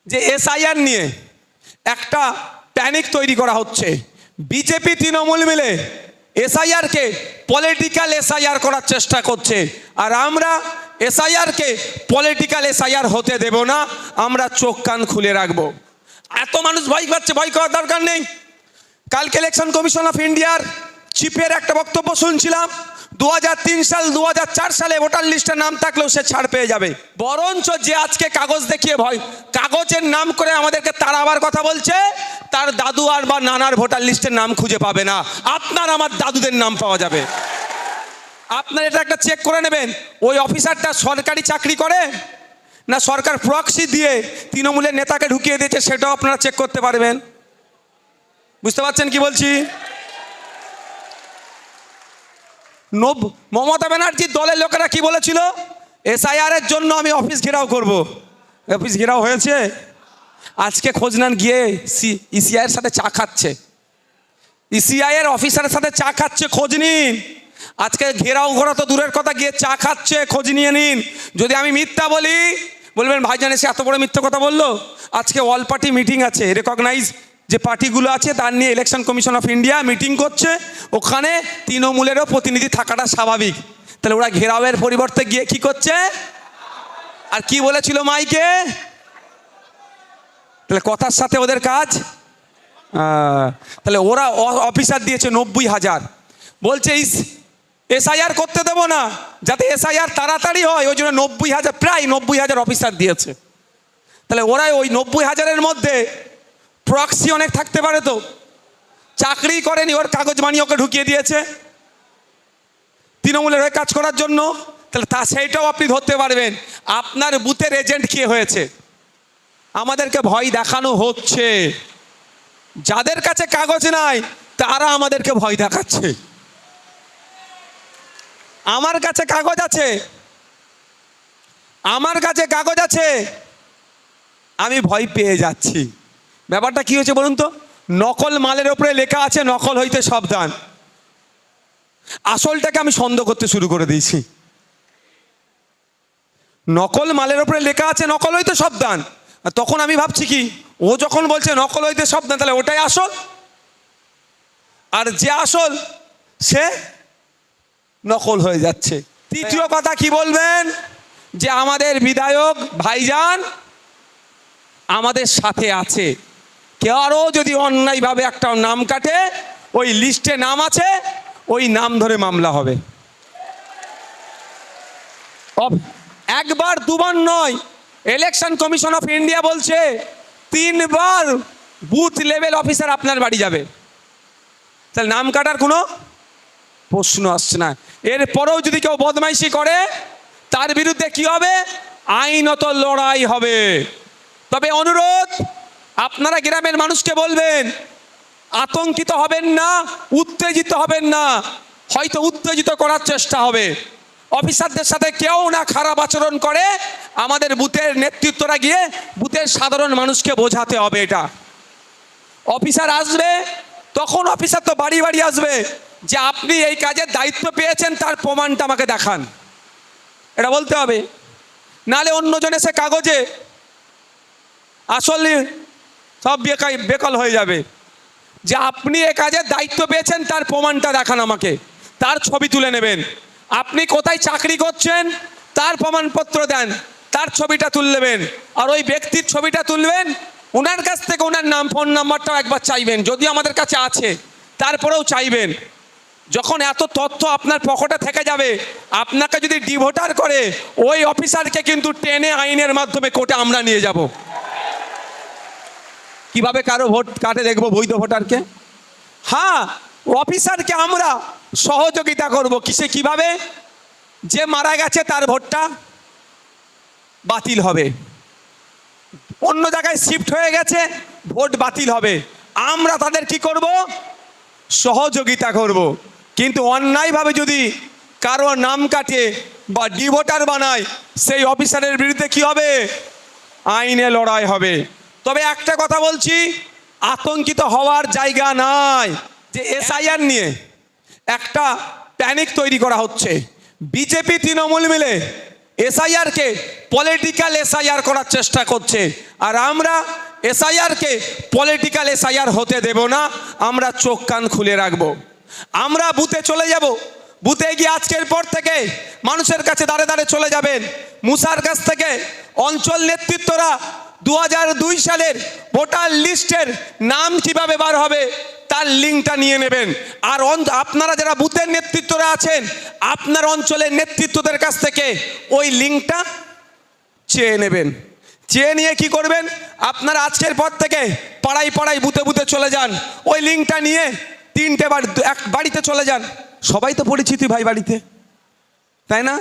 যে এসআইআর নিয়ে একটা প্যানিক তৈরি করা হচ্ছে। বিজেপি তৃণমূল মিলে এসআইআরকে পলিটিক্যাল এসআইআর করার চেষ্টা করছে, আর আমরা এসআইআরকে পলিটিক্যাল এসআইআর হতে দেব না। আমরা চোখ কান খুলে রাখবো। এত মানুষ ভয় পাচ্ছে, ভয় করার দরকার নেই। কালকে ইলেকশন কমিশন অফ ইন্ডিয়ার চিফের একটা বক্তব্য শুনছিলাম, 2003 সাল 2004 সালে ভোটার লিস্টে নাম থাকলেও সে ছাড় পেয়ে যাবে। বরঞ্চ যে আজকে কাগজ দেখিয়ে ভয়, কাগজের নাম করে আমাদেরকে তাড়াবার কথা বলছে, তার দাদু আর বা নানার ভোটার লিস্টের নাম খুঁজে পাবে না, আপনার আমার দাদুদের নাম পাওয়া যাবে। আপনার এটা একটা চেক করে নেবেন, ওই অফিসারটা সরকারি চাকরি করে না সরকার প্রক্সি দিয়ে তৃণমূলের নেতাকে ঢুকিয়ে দিয়েছে, সেটাও আপনারা চেক করতে পারবেন। বুঝতে পারছেন কি বলছি? মমতা ব্যানার্জির দলের লোকেরা কি বলেছিল? এসআইআর এর জন্য আমি অফিস ঘেরাও করব। অফিস ঘেরাও হয়েছে? আজকে খোঁজ নেন, গিয়ে ইসিআই এর সাথে চা খাচ্ছে, ইসিআই এর অফিসারের সাথে চা খাচ্ছে, খোঁজ নিন। আজকে ঘেরাও করা তো দূরের কথা, গিয়ে চা খাচ্ছে, খোঁজ নিয়ে নিন। যদি আমি মিথ্যা বলি বলবেন ভাইজান এসে এত বড় মিথ্যা কথা বললো। আজকে অল পার্টি মিটিং আছে, রেকগনাইজ যে পার্টিগুলো আছে তার নিয়ে election commission of India meeting করছে, ওখানে তৃণমূলেরও প্রতিনিধি থাকাটা স্বাভাবিক। তাহলে ওরা ঘেরাওয়ের পরিবর্তে গিয়ে কি করছে? আর কি বলেছিল মাইকে? তাহলে কথার সাথে ওদের কাজ। তাহলে ওরা অফিসার দিয়েছে 90,000, বলছে এসআইআর করতে দেবো না, যাতে এসআইআর তাড়াতাড়ি হয়, ওই জন্য 90,000, প্রায় 90,000 অফিসার দিয়েছে। তাহলে ওরা ওই 90,000-এর মধ্যে প্রক্সি অনেক থাকতে পারে, তো চাকরি করেনি, ওর কাগজ বানিয়ে ওকে ঢুকিয়ে দিয়েছে তৃণমূলের হয়ে কাজ করার জন্য। তাহলে সেইটাও আপনি ধরতে পারবেন। আপনার বুথের এজেন্ট কে হয়েছে? আমাদেরকে ভয় দেখানো হচ্ছে, যাদের কাছে কাগজ নাই তারা আমাদেরকে ভয় দেখাচ্ছে। আমার কাছে কাগজ আছে, আমার কাছে কাগজ আছে, আমি ভয় পেয়ে যাচ্ছি। ব্যাপারটা কি হয়েছে বলুন তো? নকল মালের ওপরে লেখা আছে নকল হইতে সাবধান, আসলটাকে আমি সন্দেহ করতে শুরু করে দিয়েছি। নকল মালের ওপরে লেখা আছে নকল হইতে সাবধান, তখন আমি ভাবছি কি, ও যখন বলছে নকল হইতে সাবধান তাহলে ওটাই আসল, আর যে আসল সে নকল হয়ে যাচ্ছে। তৃতীয় কথা কি বলবেন? যে আমাদের বিধায়ক ভাইজান আমাদের সাথে আছে, কেউ আরও যদি অন্যায়ভাবে একটা নাম কাটে, ওই লিস্টে নাম আছে, ওই নাম ধরে মামলা হবে। একবার দুবার নয়, ইলেকশন কমিশন অফ ইন্ডিয়া বলছে 3 বার বুথ লেভেল অফিসার আপনার বাড়ি যাবে। তাহলে নাম কাটার কোনো প্রশ্ন আসছে না। এরপরেও যদি কেউ বদমাইশি করে তার বিরুদ্ধে কি হবে? আইনত লড়াই হবে। তবে অনুরোধ, আপনারা গ্রামের মানুষকে বলবেন আতঙ্কিত হবেন না, উত্তেজিত হবেন না। হয়তো উত্তেজিত করার চেষ্টা হবে, অফিসারদের সাথে কেউ না খারাপ আচরণ করে, আমাদের বুথের নেতৃত্বরা গিয়ে বুথের সাধারণ মানুষকে বোঝাতে হবে। এটা অফিসার আসবে, তখন অফিসার তো বাড়ি বাড়ি আসবে, যে আপনি এই কাজের দায়িত্ব পেয়েছেন তার প্রমাণটা আমাকে দেখান, এটা বলতে হবে। নালে অন্যজন এসে কাগজে আসলে সব বেকল হয়ে যাবে। যে আপনি এ কাজের দায়িত্ব পেয়েছেন তার প্রমাণটা দেখান আমাকে, তার ছবি তুলে নেবেন। আপনি কোথায় চাকরি করছেন তার প্রমাণপত্র দেন, তার ছবিটা তুলে নেবেন, আর ওই ব্যক্তির ছবিটা তুলবেন, ওনার কাছ থেকে ওনার নাম ফোন নাম্বারটাও একবার চাইবেন, যদি আমাদের কাছে আছে তারপরেও চাইবেন। যখন এত তথ্য আপনার পকেটে থেকে যাবে, আপনাকে যদি ডিভোটার করে, ওই অফিসারকে কিন্তু টেনে আইনের মাধ্যমে কোর্টে আমরা নিয়ে যাব। কিভাবে কারো ভোট কাটে দেখবো বৈধ ভোটারকে? হ্যাঁ, অফিসারকে আমরা সহযোগিতা করব। কিসে? কিভাবে? যে মারা গেছে তার ভোটটা বাতিল হবে, অন্য জায়গায় শিফট হয়ে গেছে, ভোট বাতিল হবে, আমরা তাদের কি করব? সহযোগিতা করব। কিন্তু অন্যায়ভাবে যদি কারো নাম কাটে বা ডিভোটার বানায়, সেই অফিসারের বিরুদ্ধে কি হবে? আইনে লড়াই হবে। তবে একটা কথা বলছি, আতঙ্কিত হওয়ার জায়গা নাই। যে এসআইআর নিয়ে একটা প্যানিক তৈরি করা হচ্ছে, বিজেপি তৃণমূল মিলে এসআইআরকে পলিটিক্যাল এসআইআর করার চেষ্টা করছে, আর আমরা এসআইআরকে পলিটিক্যাল এসআইআর হতে দেব না। আমরা চোখ কান খুলে রাখবো। আমরা বুথে চলে যাব, বুথে গিয়ে আজকের পর থেকে মানুষের কাছে দাঁড়ে দাঁড়ে চলে যাবেন। মুসার কাছ থেকে অঞ্চল নেতৃত্বরা 2002 সালের ভোটার লিস্টের নাম কিভাবে বার হবে তার লিঙ্কটা নিয়ে নেবেন। আর আপনারা যারা বুথের নেতৃত্বরা আছেন, আপনার অঞ্চলের নেতৃত্বদের কাছ থেকে ওই লিঙ্কটা চেয়ে নেবেন। চেয়ে নিয়ে কি করবেন, আপনারা আজকের পর থেকে পাড়ায় পাড়ায় বুথে বুথে চলে যান, ওই লিঙ্কটা নিয়ে 3টে বাড়িতে চলে যান। সবাই তো পরিচিতি ভাই বাড়িতে, তাই না?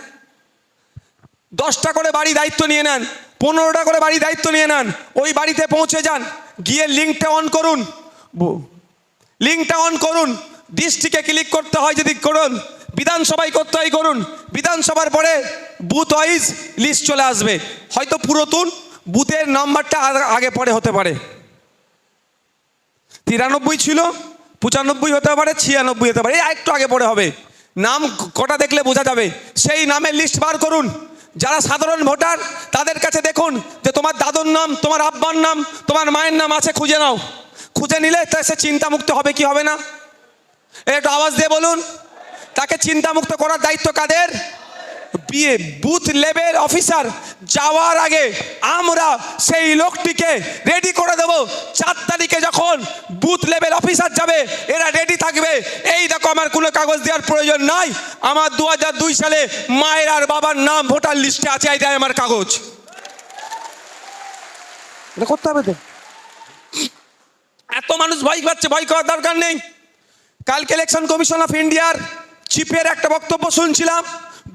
10টা করে বাড়ি দায়িত্ব নিয়ে নেন, 15টা করে বাড়ি দায়িত্ব নিয়ে নেন। ওই বাড়িতে পৌঁছে যান, গিয়ে লিঙ্কটা অন করুন, লিঙ্কটা অন করুন। ডিস্ট্রিক্টে ক্লিক করতে হয় যদি করুন, বিধানসভায় করতে হয় করুন। বিধানসভার পরে বুথ ওয়াইজ লিস্ট চলে আসবে। হয়তো পুরাতন বুথের নাম্বারটা আগে পরে হতে পারে, 93 ছিল, 95 হতে পারে, 96 হতে পারে, একটু আগে পরে হবে। নাম কটা দেখলে বোঝা যাবে। সেই নামের লিস্ট বার করুন। যারা সাধারণ ভোটার তাদের কাছে দেখুন যে তোমার দাদুর নাম, তোমার আব্বার নাম, তোমার মায়ের নাম আছে, খুঁজে নাও। খুঁজে নিলে তা সে চিন্তামুক্ত হবে কি হবে না, একটু আওয়াজ দিয়ে বলুন। তাকে চিন্তামুক্ত করার দায়িত্ব কাদের? বুথ লেভেল অফিসার যাওয়ার আগে আমরা সেই লোকটিকে রেডি করে দেব। 4 তারিখে যখন বুথ লেভেল অফিসার যাবে, এরা রেডি থাকবে। এই দেখো, আমার কোনো কাগজ দেওয়ার প্রয়োজন নাই, আমার 2002 সালে মায়ের আর বাবার নাম ভোটার লিস্টে আছে, এইটাই আমার কাগজ। এটা করতে হবে তো। এত মানুষ ভয় পাচ্ছে, ভয় করার দরকার নেই। কালকে ইলেকশন কমিশন অফ ইন্ডিয়ার চিফের একটা বক্তব্য শুনছিলাম।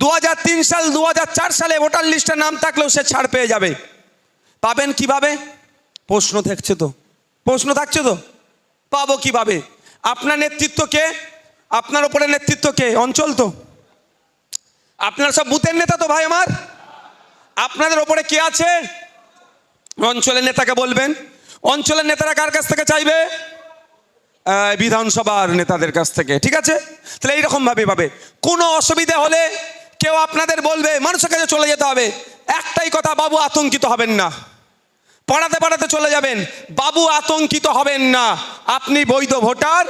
2003 সাল 2004 সালে ভোটার লিস্টের নাম থাকলেও সে ছাড় পেয়ে যাবে। পাবেন কিভাবে? প্রশ্ন থাকছে তো, প্রশ্ন থাকছে তো, পাবো কিভাবে? আপনার নেতৃত্ব কে? আপনার উপরে নেতৃত্ব কে? অঞ্চল তো। আপনার সব বুথের নেতা তো ভাই আমার। আপনাদের ওপরে কে আছে? অঞ্চলের নেতাকে বলবেন। অঞ্চলের নেতারা কার কাছ থেকে চাইবে? বিধানসভার নেতাদের কাছ থেকে। ঠিক আছে, তাহলে এইরকম ভাবে পাবে। কোনো অসুবিধা হলে কেউ আপনাদের বলবে, মানুষের কাছে চলে যেতে হবে। একটাই কথা, বাবু আতঙ্কিত হবেন না। পাড়াতে পাড়াতে চলে যাবেন, বাবু আতঙ্কিত হবেন না। আপনি বৈধ ভোটার,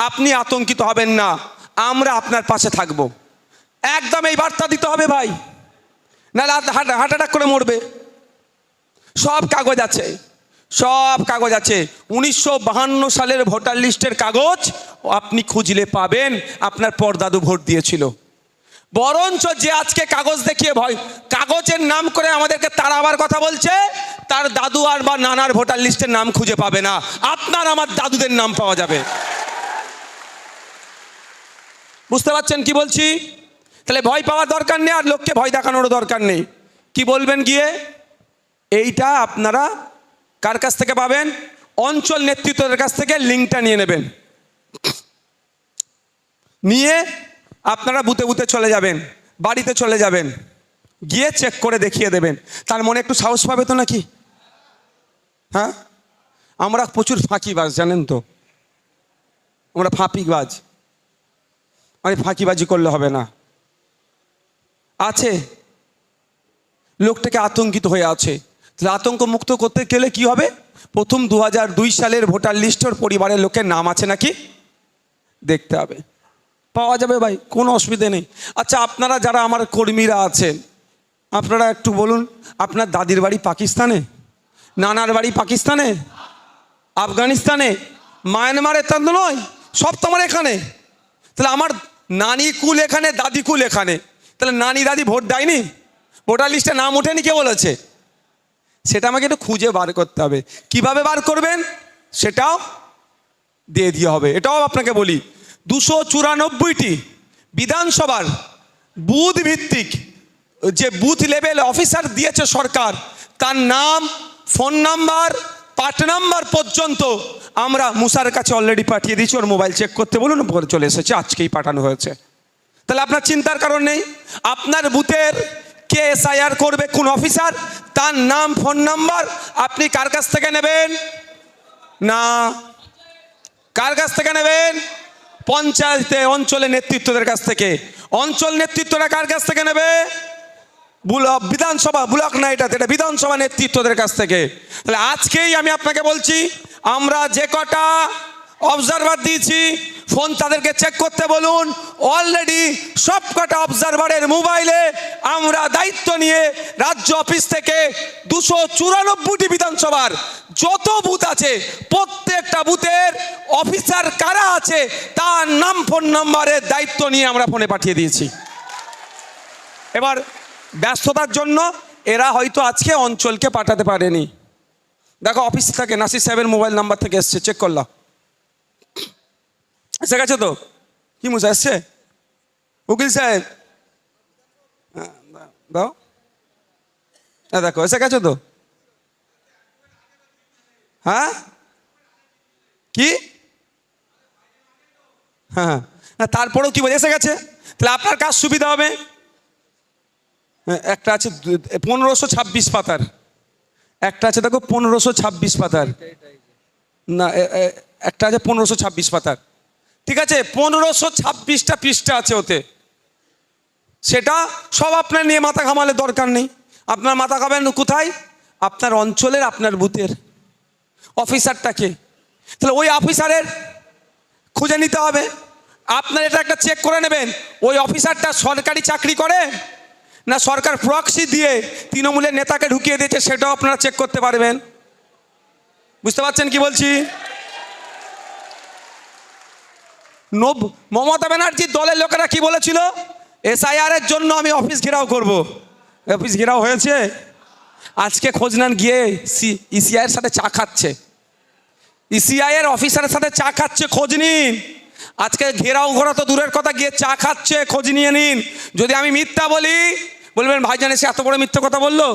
আপনি আতঙ্কিত হবেন না, আমরা আপনার পাশে থাকবো। একদম এই বার্তা দিতে হবে ভাই, নাহলে হার্ট অ্যাটাক করে মরবে। সব কাগজ আছে, সব কাগজ আছে। 1952 সালের ভোটার লিস্টের কাগজ আপনি খুঁজলে পাবেন। আপনার পরদাদু ভোট দিয়েছিল। বরঞ্চ যে আজকে কাগজ দেখিয়ে ভয়, কাগজের নাম করে আমাদেরকে তাড়াবার কথা বলছে, তার দাদু আর বা নানার ভোটার লিস্টের নাম খুঁজে পাবে না, আপনার আমার দাদুদের নাম পাওয়া যাবে। বুঝতে পারছেন কি বলছি? তাহলে ভয় পাওয়ার দরকার নেই, আর লোককে ভয় দেখানোরও দরকার নেই। কি বলবেন গিয়ে? এইটা আপনারা কার কাছ থেকে পাবেন? অঞ্চল নেতৃত্বের কাছ থেকে লিঙ্কটা নিয়ে নেবেন। নিয়ে আপনারা বুথে বুথে চলে যাবেন, বাড়িতে চলে যাবেন, গিয়ে চেক করে দেখিয়ে দেবেন। তার মনে একটু সাহস পাবে তো নাকি? হ্যাঁ, আমরা প্রচুর ফাঁকিবাজ, জানেন তো, আমরা ফাঁপিবাজ। মানে ফাঁকিবাজি করলে হবে না। আছে লোকটাকে আতঙ্কিত হয়ে আছে, তাহলে আতঙ্ক মুক্ত করতে গেলে কি হবে? প্রথম 2002 সালের ভোটার লিস্টের পরিবারের লোকের নাম আছে নাকি দেখতে হবে, পাওয়া যাবে ভাই, কোনো অসুবিধে নেই। আচ্ছা, আপনারা যারা আমার কর্মীরা আছেন, আপনারা একটু বলুন, আপনার দাদির বাড়ি পাকিস্তানে, নানার বাড়ি পাকিস্তানে, আফগানিস্তানে, মায়ানমারে, তা নয়, সব তো আমার এখানে। তাহলে আমার নানি কুল এখানে, দাদি কুল এখানে, তাহলে নানি দাদি ভোট দেয়নি, ভোটার লিস্টে নাম ওঠেনি, কে বলেছে? সেটা আমাকে একটু খুঁজে বার করতে হবে। কিভাবে বার করবেন সেটাও দিয়ে দিয়ে হবে। এটাও আপনাকে বলি, 294টি বিধানসভার বুথ ভিত্তিক যে বুথ লেভেল অফিসার দিয়েছে সরকার, তার নাম, ফোন নাম্বার, পার্ট নাম্বার পর্যন্ত আমরা মুসার কাছে অলরেডি পাঠিয়ে দিয়েছি। ওর মোবাইল চেক করতে বলুন, পরে চলে এসেছে, আজকেই পাঠানো হয়েছে। তাহলে আপনার চিন্তার কারণ নেই। আপনার বুথের কে এসআইআর করবে, কোন অফিসার, তার নাম, ফোন নাম্বার আপনি কার কাছ থেকে নেবেন? না, কার কাছ থেকে নেবেন? পঞ্চায়েতে অঞ্চলের নেতৃত্বদের কাছ থেকে। অঞ্চল নেতৃত্বরা কার কাছ থেকে নেবে? বিধানসভা ব্লক না, এটা বিধানসভা নেতৃত্বদের কাছ থেকে। তাহলে আজকেই আমি আপনাকে বলছি, আমরা যে কটা অবজারভার দিয়েছি ফোন তাদেরকে চেক করতে বলুন। অলরেডি সব কটা অবজারভারের মোবাইলে আমরা দায়িত্ব নিয়ে রাজ্য অফিস থেকে 294টি বিধানসভার যত বুথ আছে প্রত্যেকটা বুথের অফিসার কারা আছে তার নাম ফোন নাম্বারের দায়িত্ব নিয়ে আমরা ফোনে পাঠিয়ে দিয়েছি। এবার ব্যস্ততার জন্য এরা হয়তো আজকে অঞ্চলকে পাঠাতে পারেনি। দেখো অফিস থেকে নাসির সাহেবের মোবাইল নাম্বার থেকে এসছে, চেক করলাম, এসে গেছে তো? কি মুসা এসছে? উকিল সাহেব দাও, দেখো এসে গেছে তো? হ্যাঁ কি? হ্যাঁ তারপরেও কি বলে এসে গেছে? তাহলে আপনার কাজ সুবিধা হবে। একটা আছে 1526 পাতার, একটা আছে দেখো 1526 পাতার, না একটা আছে 1526 পাতার, ঠিক আছে? 1526টা পৃষ্ঠা আছে ওতে। সেটা সব আপনার নিয়ে মাথা ঘামালে দরকার নেই। আপনার মাথা ঘামাবেন কোথায়? আপনার অঞ্চলের, আপনার বুথের অফিসারটাকে। তাহলে ওই অফিসারের খুঁজে নিতে হবে। আপনার এটা একটা চেক করে নেবেন, ওই অফিসারটা সরকারি চাকরি করে না সরকার প্রক্সি দিয়ে তৃণমূলের নেতাকে ঢুকিয়ে দিয়েছে, সেটাও আপনারা চেক করতে পারবেন। বুঝতে পারছেন কি বলছি? মমতা ব্যানার্জির দলের লোকেরা কি বলেছিল? SIR এর জন্য আমি অফিস ঘেরাও করব। অফিস ঘেরাও হয়েছে? আজকে খোঁজ নেন গিয়ে ECI এর সাথে চা খাচ্ছে, ECI এর অফিসারের সাথে চা খাচ্ছে, খোঁজ নিন। আজকে ঘেরাও করা তো দূরের কথা, গিয়ে চা খাচ্ছে, খোঁজ নিয়ে নিন। যদি আমি মিথ্যা বলি বলবেন ভাইজান এসে এত বড় মিথ্যা কথা বললো।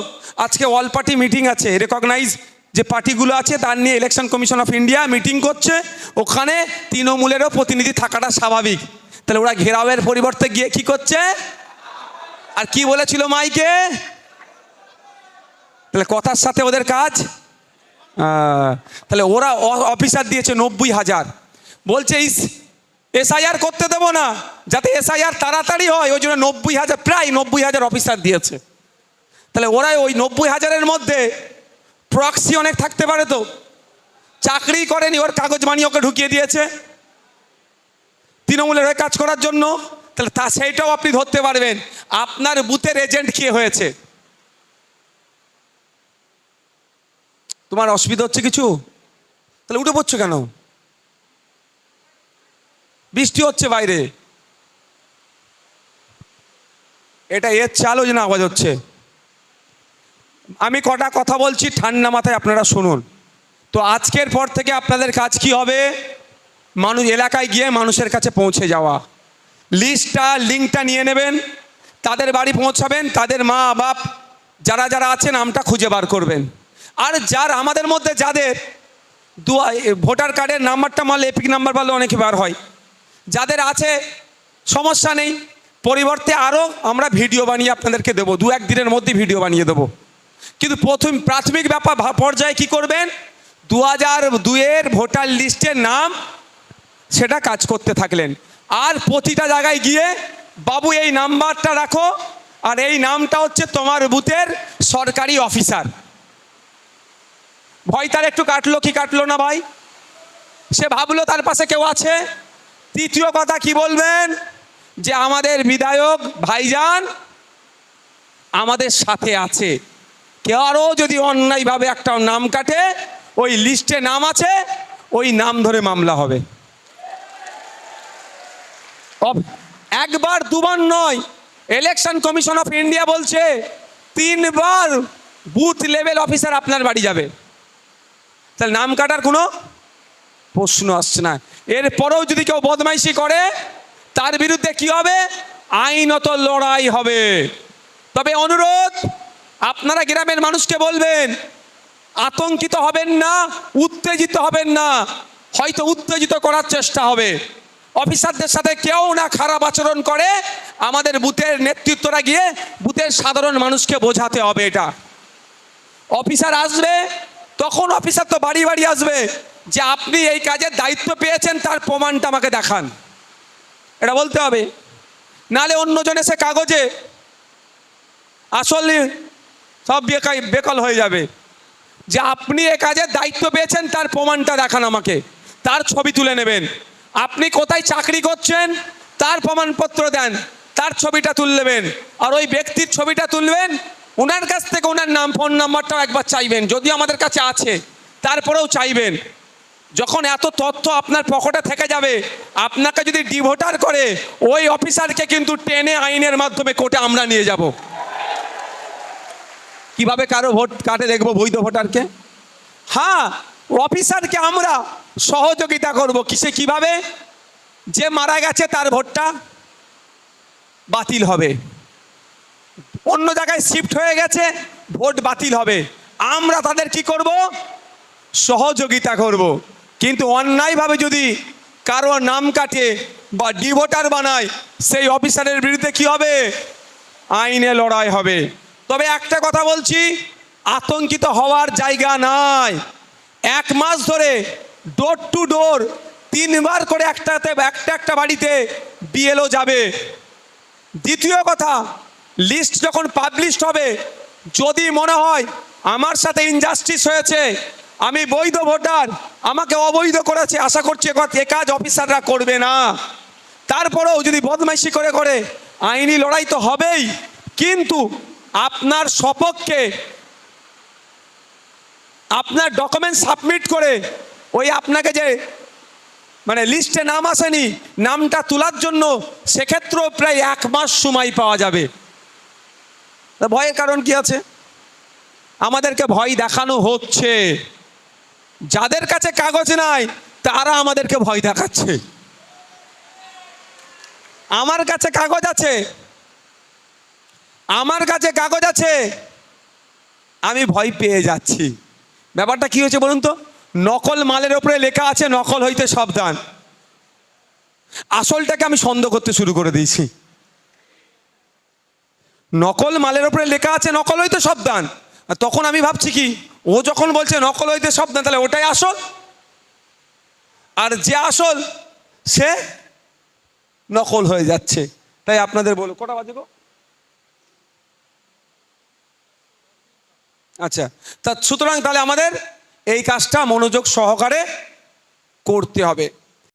আজকে অল পার্টি মিটিং আছে, রেকগনাইজ যে পার্টিগুলো আছে তার নিয়ে election commission of India meeting করছে, ওখানে তৃণমূলেরও প্রতিনিধি থাকাটা স্বাভাবিক। তাহলে ওরা ঘেরাওয়ের পরিবর্তে গিয়ে কি করছে? আর কি বলেছিল মাইকে? তাহলে কথার সাথে ওদের কাজ। তাহলে ওরা অফিসার দিয়েছে 90,000, বলছে SIR করতে দেবো না, যাতে SIR তাড়াতাড়ি হয়, ওই জন্য 90,000, প্রায় 90,000 অফিসার দিয়েছে। তাহলে ওরা ওই 90,000-এর মধ্যে প্রক্সি অনেক থাকতে পারে, তো চাকরি করেনি, ওর কাগজ বানিয়ে ওকে ঢুকিয়ে দিয়েছে তৃণমূলের হয়ে কাজ করার জন্য। তাহলে সেইটাও আপনি ধরতে পারবেন আপনার বুথের এজেন্ট কে হয়েছে। তোমার অসুবিধা হচ্ছে কিছু? তাহলে উঠে পড়ছো কেন? বৃষ্টি হচ্ছে বাইরে, এটা এর চালও যেন আওয়াজ হচ্ছে। আমি কটা কথা বলছি ঠান্ডা মাথায় আপনারা শুনুন। তো আজকের পর থেকে আপনাদের কাজ কি হবে? মানুষ এলাকায় গিয়ে মানুষের কাছে পৌঁছে যাওয়া, লিঙ্কটা নিয়ে নেবেন, তাদের বাড়ি পৌঁছাবেন, তাদের মা বাপ যারা যারা আছে নামটা খুঁজে বার করবেন। আর আমাদের মধ্যে যাদের ভোটার কার্ডের নাম্বারটা মারলে এপিক নাম্বার পারলে অনেকে বার হয়, যাদের আছে সমস্যা নেই, পরিবর্তে আরও আমরা ভিডিও বানিয়ে আপনাদেরকে দেবো, 2-1 দিনের মধ্যে ভিডিও বানিয়ে দেবো। কিন্তু প্রাথমিক পর্যায়ে কি করবেন? 2002-এর ভোটার লিস্টের নাম সেটা কাজ করতে থাকলেন। আর প্রতিটা জায়গায় গিয়ে বাবু এই নাম্বারটা রাখো, আর এই নামটা হচ্ছে তোমার বুথের সরকারি অফিসার। ভয় তার একটু কাটলো কি কাটলো না ভাই? সে ভাবলো তার পাশে কেউ আছে। তৃতীয় কথা কি বলবেন? যে আমাদের বিধায়ক ভাইজান আমাদের সাথে আছে। কেউ আরও যদি অন্যায়ভাবে একটা নাম কাটে, ওই লিস্টে নাম আছে, ওই নাম ধরে মামলা হবে। একবার দুবার নয়, ইলেকশন কমিশন অফ ইন্ডিয়া বলছে 3 বার বুথ লেভেল অফিসার আপনার বাড়ি যাবে। তাহলে নাম কাটার কোনো প্রশ্ন আসছে না। এরপরেও যদি কেউ বদমাইশি করে তার বিরুদ্ধে কি হবে? আইনত লড়াই হবে। তবে অনুরোধ, আপনারা গ্রামের মানুষকে বলবেন আতঙ্কিত হবেন না, উত্তেজিত হবেন না। হয়তো উত্তেজিত করার চেষ্টা হবে, অফিসারদের সাথে কেউ না খারাপ আচরণ করে, আমাদের বুথের নেতৃত্বরা গিয়ে বুথের সাধারণ মানুষকে বোঝাতে হবে। এটা অফিসার আসবে, তখন অফিসার তো বাড়ি বাড়ি আসবে যে আপনি এই কাজের দায়িত্ব পেয়েছেন, তার প্রমাণটা আমাকে দেখান, এটা বলতে হবে। নালে অন্যজন এসে কাগজে আসলে সব বেকাল হয়ে যাবে। যে আপনি এ কাজের দায়িত্ব পেয়েছেন তার প্রমাণটা দেখান আমাকে, তার ছবি তুলে নেবেন। আপনি কোথায় চাকরি করছেন তার প্রমাণপত্র দেন, তার ছবিটা তুলে নেবেন। আর ওই ব্যক্তির ছবিটা তুলবেন, ওনার কাছ থেকে ওনার নাম ফোন নাম্বারটাও একবার চাইবেন, যদি আমাদের কাছে আছে তারপরেও চাইবেন। যখন এত তথ্য আপনার পকেটে থেকে যাবে, আপনাকে যদি ডিভোটার করে ওই অফিসারকে কিন্তু টেনে আইনের মাধ্যমে কোর্টে আমরা নিয়ে যাব। কিভাবে কারো ভোট কাটে দেখবো বৈধ ভোটারকে? হ্যাঁ, অফিসারকে আমরা সহযোগিতা করব। কিসে, কিভাবে? যে মারা গেছে তার ভোটটা বাতিল হবে, অন্য জায়গায় শিফট হয়ে গেছে, ভোট বাতিল হবে, আমরা তাদের কি করব? সহযোগিতা করব। কিন্তু অন্যায়ভাবে যদি কারো নাম কাটে বা ডিভোটার বানায়, সেই অফিসারের বিরুদ্ধে কি হবে? আইনে লড়াই হবে। তবে একটা কথা বলছি, আতঙ্কিত হওয়ার জায়গা নাই। 1 মাস ধরে ডোর টু ডোর 3 বার করে একটা বাড়িতে বিএলও যাবে। দ্বিতীয় কথা, লিস্ট যখন পাবলিশড হবে, যদি মনে হয় আমার সাথে ইনজাস্টিস হয়েছে, আমি বৈধ ভোটার, আমাকে অবৈধ করেছে, আশা করছি এ কাজ অফিসাররা করবে না। তারপরেও যদি বদমাইশি করে আইনি লড়াই তো হবেই, কিন্তু আপনার সপক্ষে আপনার ডকুমেন্ট সাবমিট করে ওই আপনাকে যে লিস্টে নাম আসেনি, নামটা তোলার জন্য সেক্ষেত্রেও প্রায় 1 মাস সময় পাওয়া যাবে। ভয়ের কারণ কি আছে? আমাদেরকে ভয় দেখানো হচ্ছে। যাদের কাছে কাগজ নাই তারা আমাদেরকে ভয় দেখাচ্ছে। আমার কাছে কাগজ আছে, আমার কাছে কাগজ আছে, আমি ভয় পেয়ে যাচ্ছি। ব্যাপারটা কি হচ্ছে বলুন তো? নকল মালের ওপরে লেখা আছে নকল হইতে সাবধান, আসলটাকে আমি সন্দেহ করতে শুরু করে দিয়েছি। নকল মালের ওপরে লেখা আছে নকল হইতে সাবধান, তখন আমি ভাবছি কি, ও যখন বলছে নকল হইতে সাবধান, তাহলে ওটাই আসল, আর যে আসল সে নকল হয়ে যাচ্ছে। তাই আপনাদের বলো, কটা বাজে গো? আচ্ছা, তা সুতরাং তাহলে আমাদের এই কাজটা মনোযোগ সহকারে করতে হবে।